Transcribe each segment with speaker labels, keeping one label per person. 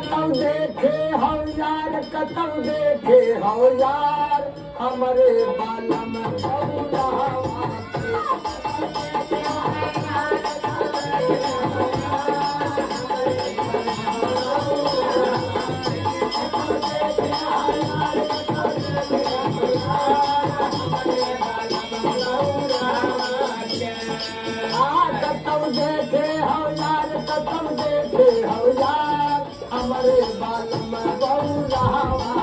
Speaker 1: कतौ देखे हो यार, कतौ देखे हो यार, हमारे बालम बबुरावा कतौ देखे हो यार, कतौ देखे हो यार, हमारे बालम बबुरावा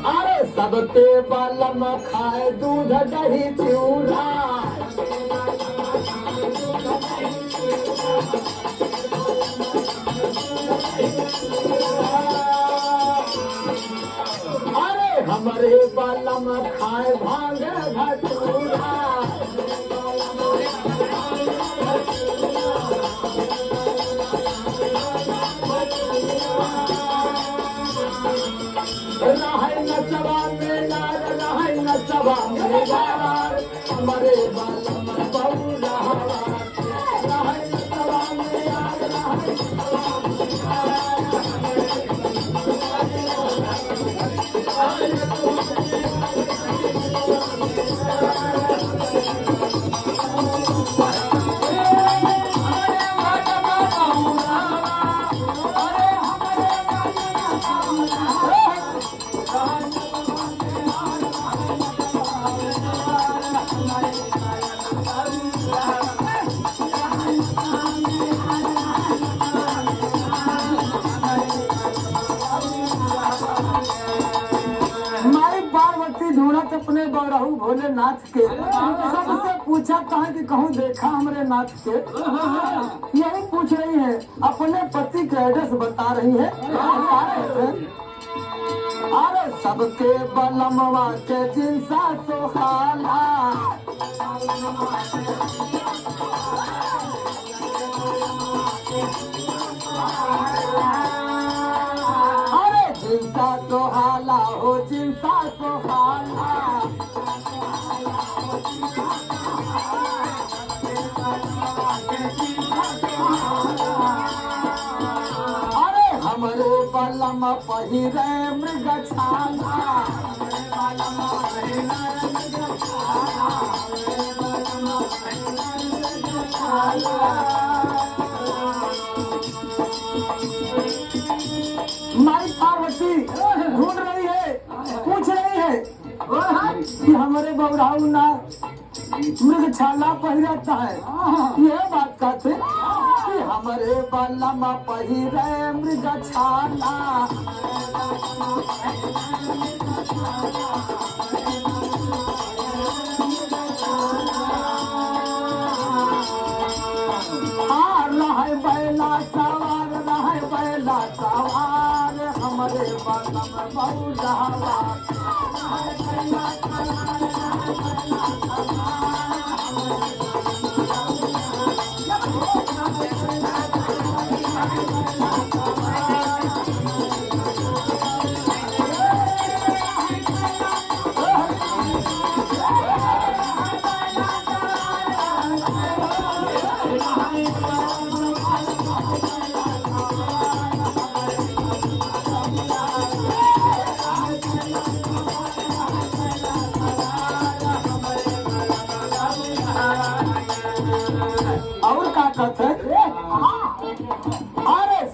Speaker 1: अरे सबके बालम खाए दूध दही चूड़ा, अरे हमारे बालम खाए भांग भटूरा। रहे नचवा में यार, रहे नचवा में यार, हमारे बालम बबुरावा रहे नचवा में यार, रहे नचवा में ढूंढत अपने बड़हू भोलेनाथ के, सबसे पूछा कहा कि कहूँ देखा हमरे नाथ के। यही पूछ रही है, अपने पति के एड्रेस बता रही है। अरे सबके बलमवा के जिनसा सोहाला, अरे जिनसा सोहाला हो, जिनसा सोहाला, अरे हमरे बलम पहिरे मृग छाला, माई पार्वती ढूंढ रही है, पूछ रही है कि हमारे बबुराऊ ना मृग छाला पहिरता है। यह बात कहते कि हमारे बलम पहिरे मृग छाला, रहे बैला सवार, रहे बैला सवार, हमारे बलम बबुरावा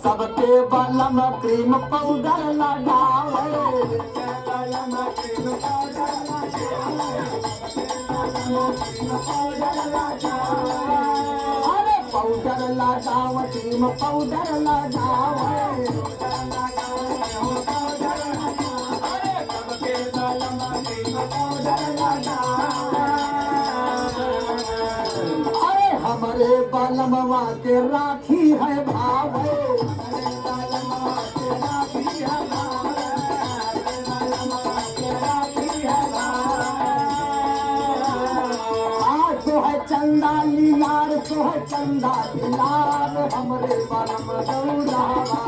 Speaker 1: सबके बलम क्रीम पाउडर लगावे, अरे पाउडर लगाव, क्रीम पाउडर लगावे, अरे हमारे बलमवा के राखी है भावे, सोह चंदा दिलार हमरे बलम दौड़ावा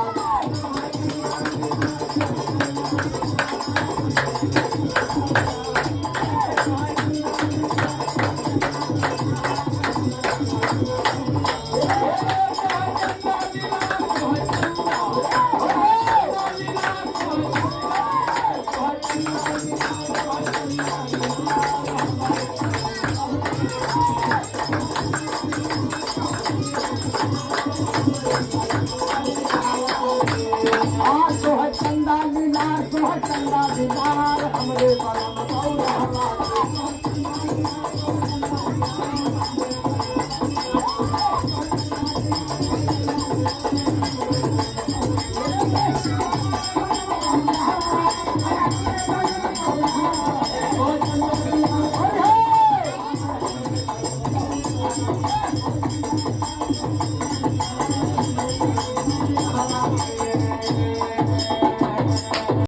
Speaker 1: सोह चंदा दिलार हमरे बलम दौड़ावा